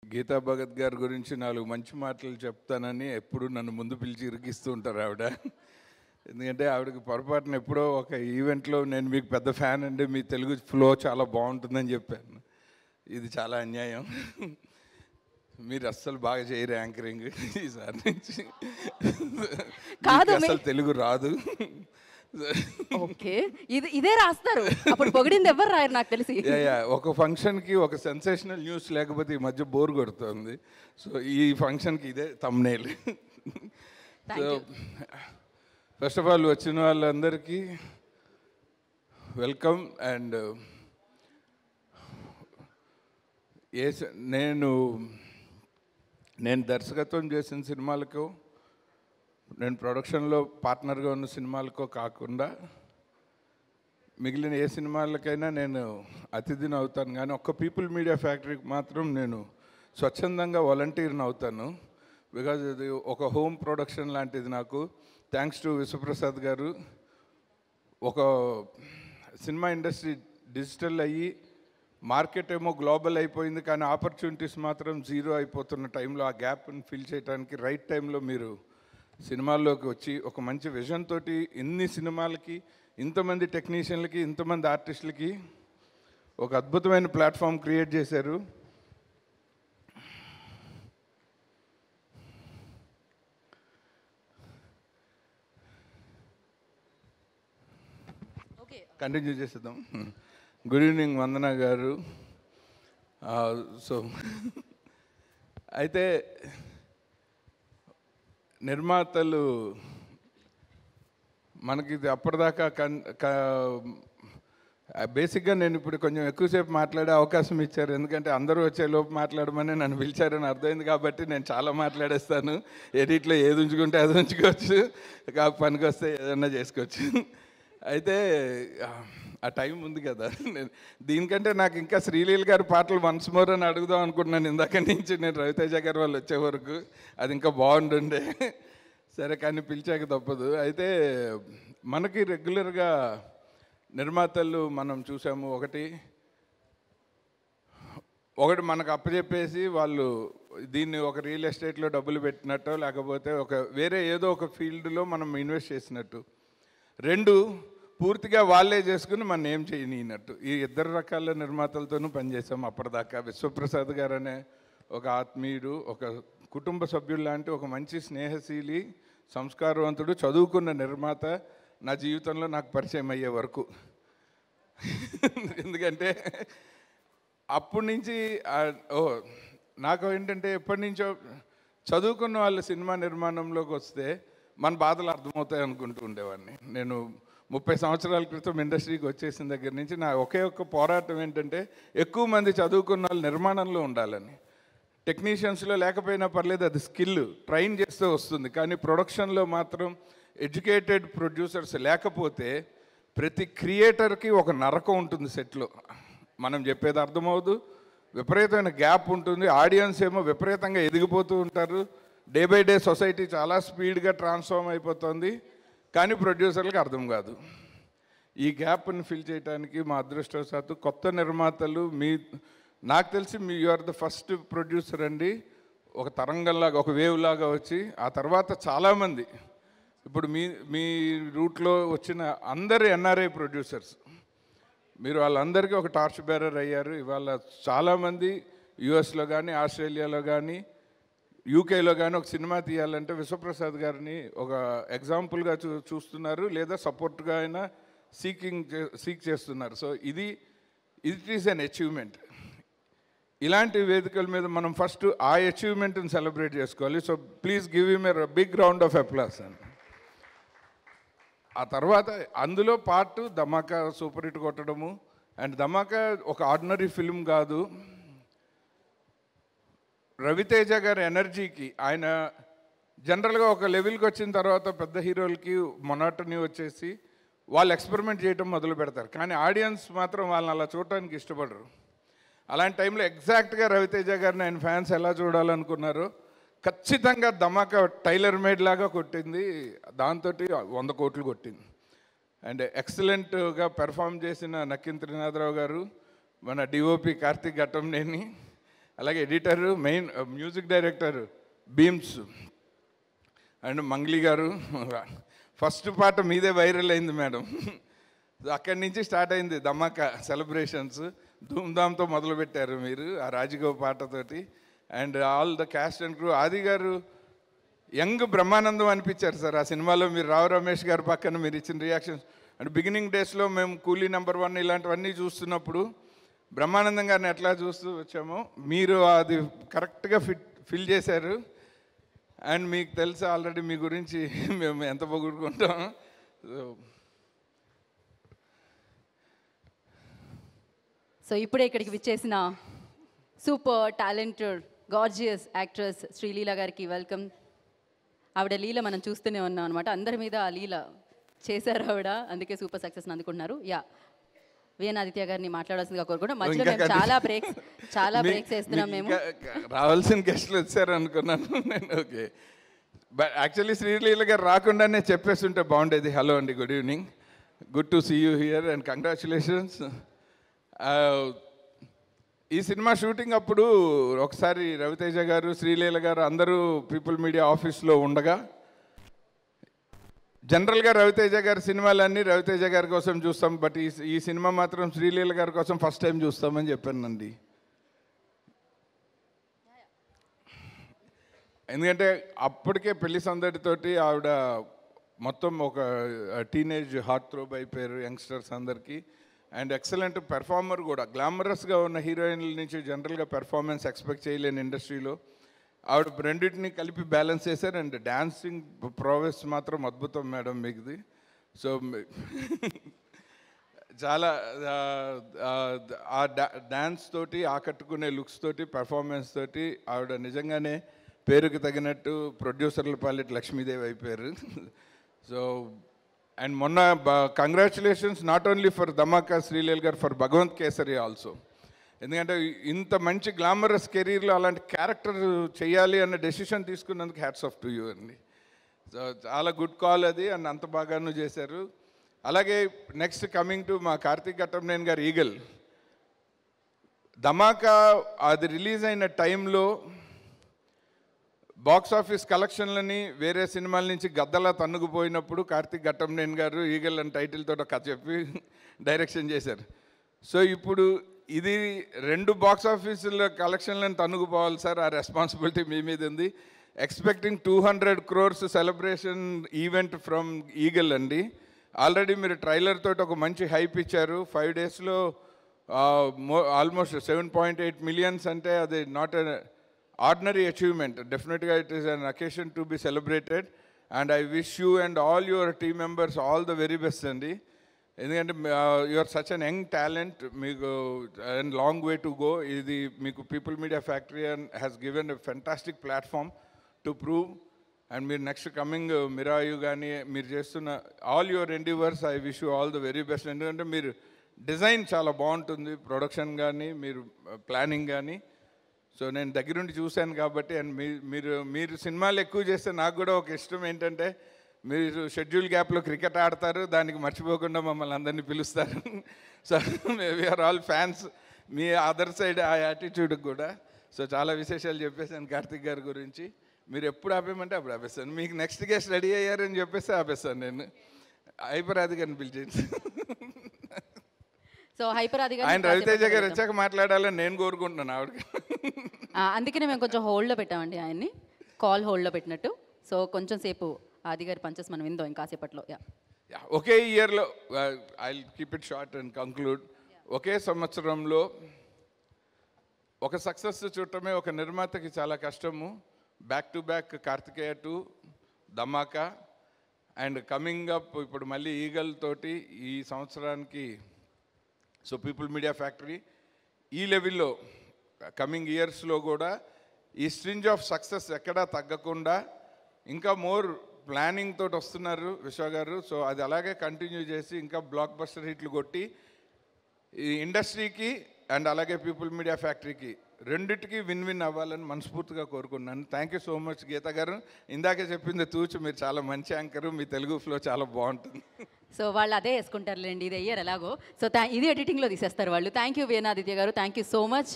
గీతా భగత్ గారి గురించి 4 మంచి మాటలు చెప్తానని ఎప్పుడు నన్ను ముందు పిలిచి ఇరికిస్తూ ఉంటారు ఆవిడ. ఎందుకంటే ఆవిడకి పొరపాటున ఎప్పుడో ఒక ఈవెంట్లో నేను మీకు పెద్ద ఫ్యాన్ అండి, మీ తెలుగు ఫ్లో చాలా బాగుంటుందని చెప్పాను. ఇది చాలా అన్యాయం. మీరు అస్సలు బాగా చేయరు యాంకరింగ్ ఈసారి నుంచి. అసలు తెలుగు రాదు. ఓకే, ఇదే రాస్తారు. అప్పుడు పొగిడింది ఎవరు రాయరు నాకు తెలిసి. ఒక ఫంక్షన్కి ఒక సెన్సేషనల్ న్యూస్ లేకపోతే ఈ మధ్య బోర్ కొడుతుంది. సో ఈ ఫంక్షన్కి ఇదే thumbnail. So first of all వచ్చిన వాళ్ళందరికీ వెల్కమ్. అండ్ నేను దర్శకత్వం చేసిన సినిమాలకు, నేను ప్రొడక్షన్లో పార్ట్నర్గా ఉన్న సినిమాలకో కాకుండా మిగిలిన ఏ సినిమాలకైనా నేను అతిథిని అవుతాను. కానీ ఒక్క పీపుల్ మీడియా ఫ్యాక్టరీకి మాత్రం నేను స్వచ్ఛందంగా వాలంటీర్ని అవుతాను. బికాజ్ ఇది ఒక హోమ్ ప్రొడక్షన్ లాంటిది నాకు. థ్యాంక్స్ టు విశ్వప్రసాద్ గారు. ఒక సినిమా ఇండస్ట్రీ డిజిటల్ అయ్యి మార్కెట్ ఏమో గ్లోబల్ అయిపోయింది, కానీ ఆపర్చునిటీస్ మాత్రం జీరో అయిపోతున్న టైంలో ఆ గ్యాప్ని ఫిల్ చేయడానికి రైట్ టైంలో మీరు సినిమాల్లోకి వచ్చి ఒక మంచి విజన్ తోటి ఇన్ని సినిమాలకి, ఇంతమంది టెక్నీషియన్లకి, ఇంతమంది ఆర్టిస్టులకి ఒక అద్భుతమైన ప్లాట్ఫామ్ క్రియేట్ చేశారు. కంటిన్యూ చేసేద్దాం. గుడ్ ఈవినింగ్ వందన గారు. సో అయితే నిర్మాతలు మనకి అప్పటిదాకా బేసిక్గా నేను ఇప్పుడు కొంచెం ఎక్కువసేపు మాట్లాడే అవకాశం ఇచ్చారు. ఎందుకంటే అందరూ వచ్చేలోపు మాట్లాడమని నన్ను పిలిచారని అర్థమైంది. కాబట్టి నేను చాలా మాట్లాడేస్తాను. ఎడిట్లో ఏది ఉంచుకుంటే అది ఉంచుకోవచ్చు, పనికి వస్తే ఏదన్నా చేసుకోవచ్చు. అయితే ఆ టైం ఉంది కదా. దీనికంటే నాకు ఇంకా శ్రీలీల గారి పాటలు వన్స్ మోర్ అని అడుగుదాం అనుకుంటున్నాను ఇందాక నుంచి. నేను రవితేజ గారి వాళ్ళు వచ్చే వరకు అది ఇంకా బాగుంటుండే. సరే, కానీ పిలిచాక తప్పదు. అయితే మనకి రెగ్యులర్గా నిర్మాతలు మనం చూసాము. ఒకటి మనకు అప్పచెప్పేసి వాళ్ళు దీన్ని ఒక రియల్ ఎస్టేట్లో డబ్బులు పెట్టినట్టు, లేకపోతే వేరే ఏదో ఒక ఫీల్డ్లో మనం ఇన్వెస్ట్ చేసినట్టు. 2, పూర్తిగా వాళ్ళే చేసుకుని మనం ఏం చేయనినట్టు. ఈ 2 రకాల నిర్మాతలతోనూ పనిచేసాం అప్పటిదాకా. విశ్వప్రసాద్ గారు అనే ఒక ఆత్మీయుడు, ఒక కుటుంబ సభ్యులు లాంటి ఒక మంచి స్నేహశీలి, సంస్కారవంతుడు, చదువుకున్న నిర్మాత నా జీవితంలో నాకు పరిచయం అయ్యే వరకు. ఎందుకంటే అప్పటి నుంచి నాకు ఏంటంటే ఎప్పటి నుంచో చదువుకున్న వాళ్ళ సినిమా నిర్మాణంలోకి వస్తే మన బాధలు అర్థమవుతాయి అనుకుంటూ ఉండేవాడిని. నేను 30 సంవత్సరాల క్రితం ఇండస్ట్రీకి వచ్చేసిన దగ్గర నుంచి నా ఒకే ఒక్క పోరాటం ఏంటంటే ఎక్కువ మంది చదువుకున్న వాళ్ళు నిర్మాణంలో ఉండాలని. టెక్నీషియన్స్లో లేకపోయినా పర్లేదు, అది స్కిల్ ట్రైన్ చేస్తే వస్తుంది. కానీ ప్రొడక్షన్లో మాత్రం ఎడ్యుకేటెడ్ ప్రొడ్యూసర్స్ లేకపోతే ప్రతి క్రియేటర్కి ఒక నరకం ఉంటుంది సెట్లో. మనం చెప్పేది అర్థమవుదు, విపరీతమైన గ్యాప్ ఉంటుంది. ఆడియన్స్ ఏమో విపరీతంగా ఎదిగిపోతూ ఉంటారు. డే బై డే సొసైటీ చాలా స్పీడ్గా ట్రాన్స్ఫార్మ్ అయిపోతుంది, కానీ ప్రొడ్యూసర్లకు అర్థం కాదు. ఈ గ్యాప్ని ఫిల్ చేయడానికి మా అదృష్టవశాత్తు కొత్త నిర్మాతలు, నాకు తెలిసి you are the first producer అండి. ఒక తరంగంలాగా, ఒక వేవ్ లాగా వచ్చి ఆ తర్వాత చాలామంది ఇప్పుడు మీ రూట్లో వచ్చిన అందరు ఎన్ఆర్ఐ ప్రొడ్యూసర్స్, మీరు వాళ్ళందరికీ ఒక టార్చ్ బేరర్ అయ్యారు. ఇవాళ చాలామంది యుఎస్లో కానీ, ఆస్ట్రేలియాలో కానీ, యూకేలో కానీ ఒక సినిమా తీయాలంటే విశ్వప్రసాద్ గారిని ఒక ఎగ్జాంపుల్గా చూస్తున్నారు, లేదా సపోర్ట్గా అయినా సీక్ చేస్తున్నారు. So it is an achievement. ఇలాంటి వేదికల మీద మనం ఫస్ట్ ఆ అచీవ్మెంట్ని సెలబ్రేట్ చేసుకోవాలి. So please give him a big round of applause అండి. ఆ తర్వాత అందులో పార్ట్ ధమాకా సూపర్ హిట్ కొట్టడము. అండ్ ధమాకా ఒక ఆర్డినరీ ఫిల్మ్ కాదు. రవితేజ గారి ఎనర్జీకి, ఆయన జనరల్గా ఒక లెవెల్కి వచ్చిన తర్వాత పెద్ద హీరోలకి మొనాటనీ వచ్చేసి వాళ్ళు ఎక్స్పెరిమెంట్ చేయడం మొదలు పెడతారు, కానీ ఆడియన్స్ మాత్రం వాళ్ళని అలా చూడటానికి ఇష్టపడరు. అలాంటి టైంలో ఎగ్జాక్ట్గా రవితేజ గారిని ఆయన ఫ్యాన్స్ ఎలా చూడాలనుకున్నారో ఖచ్చితంగా ధమాకా టైలర్ మేడ్ లాగా కొట్టింది. దాంతో 100 కోట్లు కొట్టింది. అండ్ ఎక్సలెంట్గా పెర్ఫామ్ చేసిన నక్కిన త్రినాథరావు గారు, మన డిఓపి కార్తీక్ ఘట్టంనేని, అలాగే editor, main music director Bheems and Mangli గారు. ఫస్ట్ పాట మీదే వైరల్ అయింది మేడం. అక్కడి నుంచి స్టార్ట్ అయింది ధమాకా సెలబ్రేషన్స్. ధూమ్ధామ్తో మొదలుపెట్టారు మీరు ఆ రాజగో పాటతోటి. And all the cast and crew. Aadi గారు యంగ్ బ్రహ్మానందం అనిపించారు సార్ ఆ సినిమాలో. మీరు రావు రమేష్ గారు పక్కన మీరు ఇచ్చిన రియాక్షన్స్ అండ్ బిగినింగ్ డేస్లో మేము కూలీ నెంబర్ 1 ఇలాంటివన్నీ చూస్తున్నప్పుడు బ్రహ్మానందం గారిని ఎట్లా చూస్తూ వచ్చామో మీరు అది కరెక్ట్గా ఫిల్ చేశారు. అండ్ మీకు తెలుసు ఆల్రెడీ మీ గురించి మేము ఎంత పొగుడుకుంటాం. సో ఇప్పుడే ఇక్కడికి విచ్చేసిన super talented gorgeous actress Sreeleela గారికి వెల్కమ్. ఆవిడ లీల మనం చూస్తూనే ఉన్నాం అనమాట. అందరి మీద ఆ లీల చేశారు ఆవిడ, అందుకే సూపర్ సక్సెస్ అందుకుంటున్నారు. యా, విఎన్ ఆదిత్య గారిని మాట్లాడాల్సిందిగా కోరుకుంటాం. మధ్యలో మేము చాలా బ్రేక్స్ వేస్తున్నాం. మేము రావాల్సిన గెస్ట్లు వచ్చారు అనుకున్నాను నేను. ఓకే, బట్ యాక్చువల్లీ శ్రీలీల గారు రాకుండానే చెప్పేస్తుంటే బాగుండేది. హలో అండి, good evening, good to see you here and congratulations. ఈ సినిమా షూటింగ్ అప్పుడు ఒకసారి రవితేజ గారు, శ్రీలీల గారు అందరూ పీపుల్ మీడియా ఆఫీస్లో ఉండగా, జనరల్గా రవితేజ గారి సినిమాలన్నీ రవితేజ గారి కోసం చూస్తాం, బట్ ఈ సినిమా మాత్రం శ్రీలీల గారి కోసం ఫస్ట్ టైం చూస్తామని చెప్పానండి. ఎందుకంటే అప్పటికే పెళ్లి సందడితోటి ఆవిడ మొత్తం ఒక టీనేజ్ హార్ట్ థ్రోబ్ అయిపోయారు యంగ్స్టర్స్ అందరికీ. అండ్ ఎక్సలెంట్ పెర్ఫార్మర్ కూడా. గ్లామరస్గా ఉన్న హీరోయిన్ల నుంచి జనరల్గా పెర్ఫార్మెన్స్ ఎక్స్పెక్ట్ చేయలేని ఇండస్ట్రీలో ఆవిడ రెండింటిని కలిపి బ్యాలెన్స్ చేశారు. అండ్ డాన్సింగ్ ప్రోవెస్ మాత్రం అద్భుతం మేడం మీది. సో చాలా ఆ డాన్స్ తోటి, ఆకట్టుకునే లుక్స్ తోటి, పెర్ఫార్మెన్స్ తోటి ఆవిడ నిజంగానే పేరుకి తగినట్టు ప్రొడ్యూసర్ల పాలిట లక్ష్మీదేవి అయిపోయారు. సో అండ్ మొన్న కంగ్రాచులేషన్స్ నాట్ ఓన్లీ ఫర్ ధమాకా శ్రీలీల గారు, ఫర్ భగవంత్ కేసరి ఆల్సో. ఎందుకంటే ఇంత మంచి గ్లామరస్ కెరీర్లో అలాంటి క్యారెక్టర్ చేయాలి అన్న డెసిషన్ తీసుకున్నందుకు హ్యాట్స్ ఆఫ్ టు యూ అండి. సో చాలా గుడ్ కాల్ అది, అండ్ అంత బాగాను చేశారు. అలాగే నెక్స్ట్ కమింగ్ టు మా కార్తీక్ ఘట్టమనేని గారు ఈగల్. ధమాకా అది రిలీజ్ అయిన టైంలో బాక్స్ ఆఫీస్ కలెక్షన్లని వేరే సినిమాల నుంచి గద్దలా తన్నుకుపోయినప్పుడు కార్తీక్ ఘట్టమనేని గారు ఈగల్ అని టైటిల్తో ఒక కథ చెప్పి డైరెక్షన్ చేశారు. సో ఇప్పుడు ఇది 2 బాక్స్ ఆఫీసుల కలెక్షన్లను తన్నుకుపోవాలి సార్, ఆ రెస్పాన్సిబిలిటీ మీ మీద ఉంది. Expecting 200 crores celebration event from eagle అండి. ఆల్రెడీ మీరు ట్రైలర్ తోటి ఒక మంచి హైప్ ఇచ్చారు. 5 daysలో ఆల్మోస్ట్ 7.8 million అంటే అది నాట్ ఎ ఆర్డినరీ అచీవ్మెంట్. డెఫినెట్గా it is an occasion to be celebrated. And I wish you and all your team members all the very best అండి. ఎందుకంటే you are such an young talent, మీకు and long way to go. ఇది మీకు People Media Factory and has given a fantastic platform to prove. And మీరు next coming Mirai కానీ మీరు చేస్తున్న all your endeavours I wish you all the very best. ఎందుకంటే మీరు design చాలా బాగుంటుంది, ప్రొడక్షన్ కానీ మీరు ప్లానింగ్ కానీ. సో నేను దగ్గరుండి చూశాను కాబట్టి. అండ్ మీరు సినిమాలు ఎక్కువ చేస్తే నాకు కూడా ఒక ఇష్టం ఏంటంటే మీరు షెడ్యూల్ గ్యాప్లో క్రికెట్ ఆడతారు, దానికి మర్చిపోకుండా మమ్మల్ని అందరినీ పిలుస్తారు. సో వీఆర్ ఆల్ ఫ్యాన్స్ మీ అదర్ సైడ్ ఆ యాటిట్యూడ్కి కూడా. సో చాలా విశేషాలు చెప్పేసాను కార్తిక్ గారి గురించి. మీరు ఎప్పుడు ఆపేయమంటే అప్పుడు ఆపేస్తాను. మీకు నెక్స్ట్ గెస్ట్ రెడీ అయ్యారని చెప్పేసి ఆపేస్తాను నేను. హైపరాది గారిని పిలిచేసి. సో హైపరాది గారు ఆయన రవితేజ గారు వచ్చాక మాట్లాడాలని నేను కోరుకుంటున్నాను ఆవిడకి. అందుకనే మేము కొంచెం హోల్డ్లో పెట్టామండి ఆయన్ని, కాల్ హోల్డ్లో పెట్టినట్టు. సో కొంచెం సేపు ఆది గారి పంచెస్ మనం విందాం ఇంకాసేపట్లో. ఒకే ఇయర్లో I keep it short and conclude. ఒకే సంవత్సరంలో ఒక సక్సెస్ చూడటమే ఒక నిర్మాతకి చాలా కష్టము. Back to back Karthikeya 2, Dhamaka and coming up ఇప్పుడు మళ్ళీ ఈగల్ తోటి ఈ సంవత్సరానికి. సో పీపుల్ మీడియా ఫ్యాక్టరీ ఈ లెవెల్లో కమింగ్ ఇయర్స్లో కూడా ఈ స్ట్రింజ్ ఆఫ్ సక్సెస్ ఎక్కడా తగ్గకుండా ఇంకా మోర్ ప్లానింగ్ తోటి వస్తున్నారు విశ్వ గారు. సో అది అలాగే కంటిన్యూ చేసి ఇంకా బ్లాక్ బస్టర్ హిట్లు కొట్టి ఈ ఇండస్ట్రీకి అండ్ అలాగే పీపుల్ మీడియా ఫ్యాక్టరీకి రెండిటికి విన్ అవ్వాలని మనస్ఫూర్తిగా కోరుకున్నాను. థ్యాంక్ యూ సో మచ్ గీత గారు. ఇందాకే చెప్పింది తూచు, మీరు చాలా మంచి యాంకరు, మీ తెలుగు ఫ్లో చాలా బాగుంటుంది. సో వాళ్ళు అదే వేసుకుంటారులేండి, ఇది అయ్యారు ఎలాగో. సో ఇది ఎడిటింగ్లో తీసేస్తారు వాళ్ళు. థ్యాంక్ యూ విఎన్ ఆదిత్య గారు, థ్యాంక్ యూ సో మచ్.